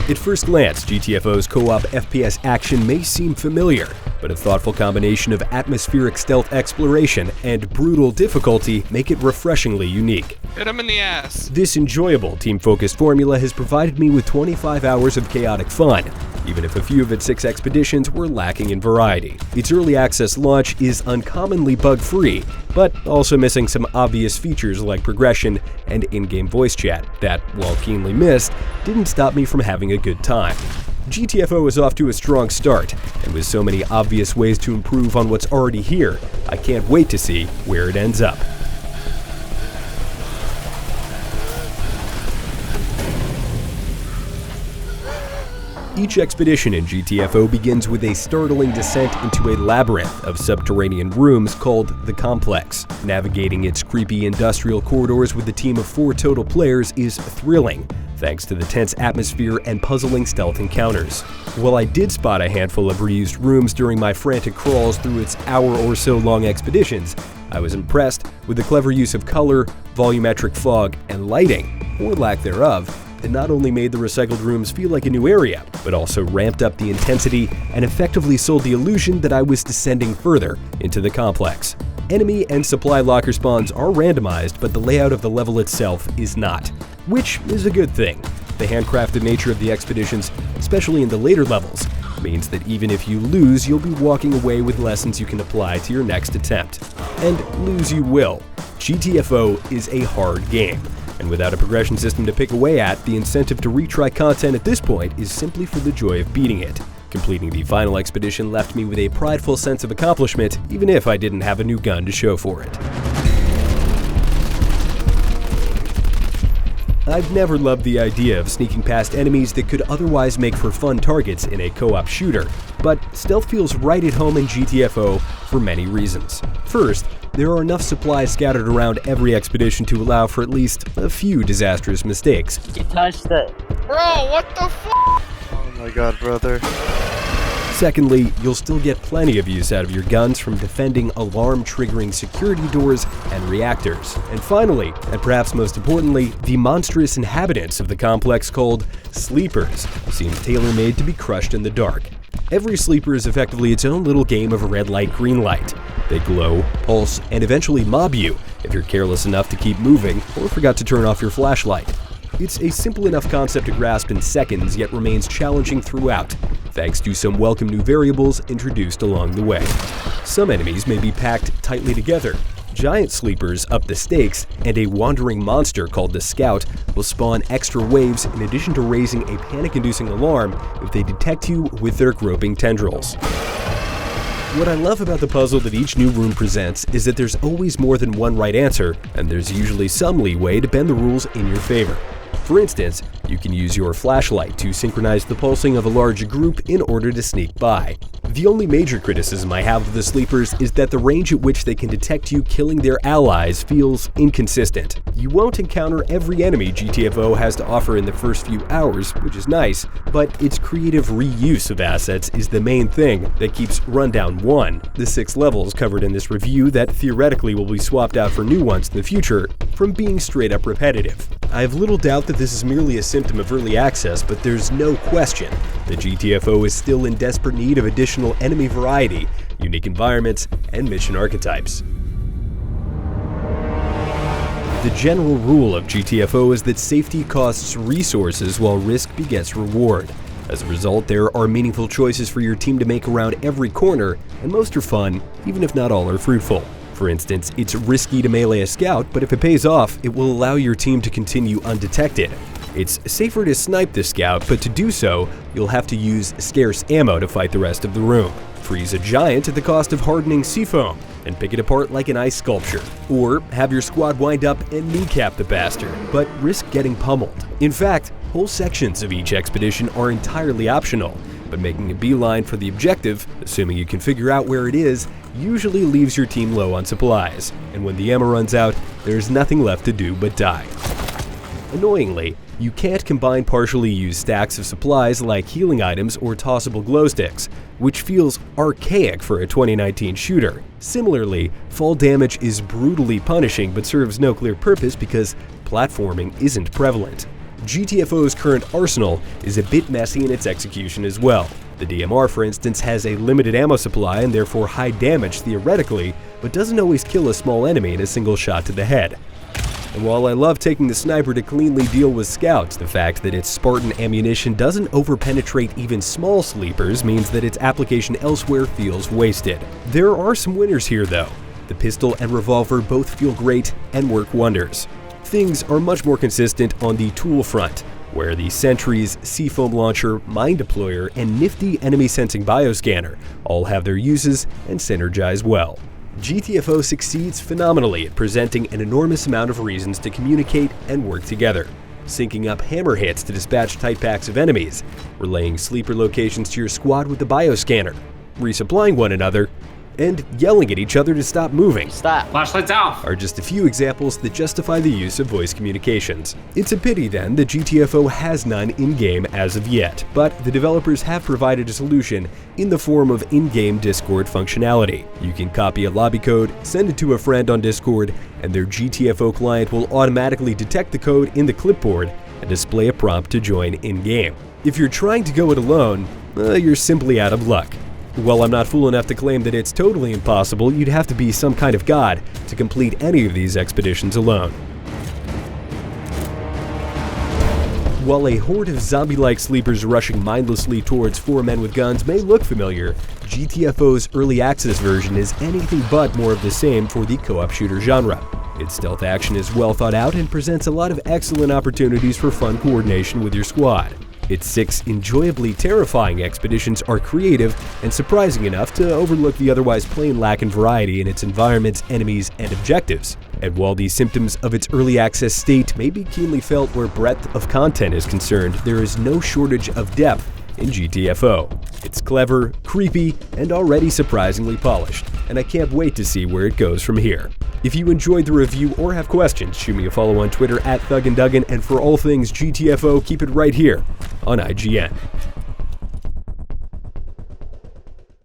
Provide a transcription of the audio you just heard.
At first glance, GTFO's co-op FPS action may seem familiar, but a thoughtful combination of atmospheric stealth exploration and brutal difficulty make it refreshingly unique. Hit him in the ass. This enjoyable, team-focused formula has provided me with 25 hours of chaotic fun, even if a few of its 6 expeditions were lacking in variety. Its early access launch is uncommonly bug-free, but also missing some obvious features like progression and in-game voice chat that, while keenly missed, didn't stop me from having a good time. GTFO is off to a strong start, and with so many obvious ways to improve on what's already here, I can't wait to see where it ends up. Each expedition in GTFO begins with a startling descent into a labyrinth of subterranean rooms called the Complex. Navigating its creepy industrial corridors with a team of 4 total players is thrilling, thanks to the tense atmosphere and puzzling stealth encounters. While I did spot a handful of reused rooms during my frantic crawls through its hour-or-so-long expeditions, I was impressed with the clever use of color, volumetric fog, and lighting, or lack thereof, that not only made the recycled rooms feel like a new area, but also ramped up the intensity and effectively sold the illusion that I was descending further into the complex. Enemy and supply locker spawns are randomized, but the layout of the level itself is not, which is a good thing. The handcrafted nature of the expeditions, especially in the later levels, means that even if you lose, you'll be walking away with lessons you can apply to your next attempt. And lose you will. GTFO is a hard game, and without a progression system to pick away at, the incentive to retry content at this point is simply for the joy of beating it. Completing the final expedition left me with a prideful sense of accomplishment, even if I didn't have a new gun to show for it. I've never loved the idea of sneaking past enemies that could otherwise make for fun targets in a co-op shooter, but stealth feels right at home in GTFO for many reasons. First, there are enough supplies scattered around every expedition to allow for at least a few disastrous mistakes. You touched it. Bro, what the f***? Oh my god, brother. Secondly, you'll still get plenty of use out of your guns from defending alarm-triggering security doors and reactors. And finally, and perhaps most importantly, the monstrous inhabitants of the complex called sleepers seem tailor-made to be crushed in the dark. Every sleeper is effectively its own little game of red light, green light. They glow, pulse, and eventually mob you if you're careless enough to keep moving or forgot to turn off your flashlight. It's a simple enough concept to grasp in seconds, yet remains challenging throughout, thanks to some welcome new variables introduced along the way. Some enemies may be packed tightly together. Giant sleepers up the stakes, and a wandering monster called the Scout will spawn extra waves in addition to raising a panic-inducing alarm if they detect you with their groping tendrils. What I love about the puzzle that each new room presents is that there's always more than one right answer, and there's usually some leeway to bend the rules in your favor. For instance, you can use your flashlight to synchronize the pulsing of a large group in order to sneak by. The only major criticism I have of the sleepers is that the range at which they can detect you killing their allies feels inconsistent. You won't encounter every enemy GTFO has to offer in the first few hours, which is nice, but its creative reuse of assets is the main thing that keeps Rundown 1, the 6 levels covered in this review that theoretically will be swapped out for new ones in the future, from being straight up repetitive. I have little doubt that this is merely a symptom of early access, but there's no question that GTFO is still in desperate need of additional enemy variety, unique environments, and mission archetypes. The general rule of GTFO is that safety costs resources while risk begets reward. As a result, there are meaningful choices for your team to make around every corner, and most are fun, even if not all are fruitful. For instance, it's risky to melee a scout, but if it pays off, it will allow your team to continue undetected. It's safer to snipe the scout, but to do so, you'll have to use scarce ammo to fight the rest of the room. Freeze a giant at the cost of hardening seafoam, and pick it apart like an ice sculpture. Or have your squad wind up and kneecap the bastard, but risk getting pummeled. In fact, whole sections of each expedition are entirely optional, but making a beeline for the objective, assuming you can figure out where it is, usually leaves your team low on supplies, and when the ammo runs out, there's nothing left to do but die. Annoyingly, you can't combine partially used stacks of supplies like healing items or tossable glow sticks, which feels archaic for a 2019 shooter. Similarly, fall damage is brutally punishing but serves no clear purpose because platforming isn't prevalent. GTFO's current arsenal is a bit messy in its execution as well. The DMR, for instance, has a limited ammo supply and therefore high damage theoretically, but doesn't always kill a small enemy in a single shot to the head. And while I love taking the sniper to cleanly deal with scouts, the fact that its Spartan ammunition doesn't overpenetrate even small sleepers means that its application elsewhere feels wasted. There are some winners here though. The pistol and revolver both feel great and work wonders. Things are much more consistent on the tool front, where the Sentry's Seafoam Launcher, Mine Deployer, and nifty enemy sensing bioscanner all have their uses and synergize well. GTFO succeeds phenomenally at presenting an enormous amount of reasons to communicate and work together, syncing up hammer hits to dispatch tight packs of enemies, relaying sleeper locations to your squad with the bioscanner, resupplying one another, and yelling at each other to stop moving. Stop. Flashlights out! Are just a few examples that justify the use of voice communications. It's a pity then that GTFO has none in-game as of yet, but the developers have provided a solution in the form of in-game Discord functionality. You can copy a lobby code, send it to a friend on Discord, and their GTFO client will automatically detect the code in the clipboard and display a prompt to join in-game. If you're trying to go it alone, you're simply out of luck. While I'm not fool enough to claim that it's totally impossible, you'd have to be some kind of god to complete any of these expeditions alone. While a horde of zombie-like sleepers rushing mindlessly towards four men with guns may look familiar, GTFO's early access version is anything but more of the same for the co-op shooter genre. Its stealth action is well thought out and presents a lot of excellent opportunities for fun coordination with your squad. Its 6 enjoyably terrifying expeditions are creative and surprising enough to overlook the otherwise plain lack in variety in its environments, enemies, and objectives. And while the symptoms of its early access state may be keenly felt where breadth of content is concerned, there is no shortage of depth in GTFO. It's clever, creepy, and already surprisingly polished, and I can't wait to see where it goes from here. If you enjoyed the review or have questions, shoot me a follow on Twitter @Duggan, and for all things GTFO, keep it right here on IGN.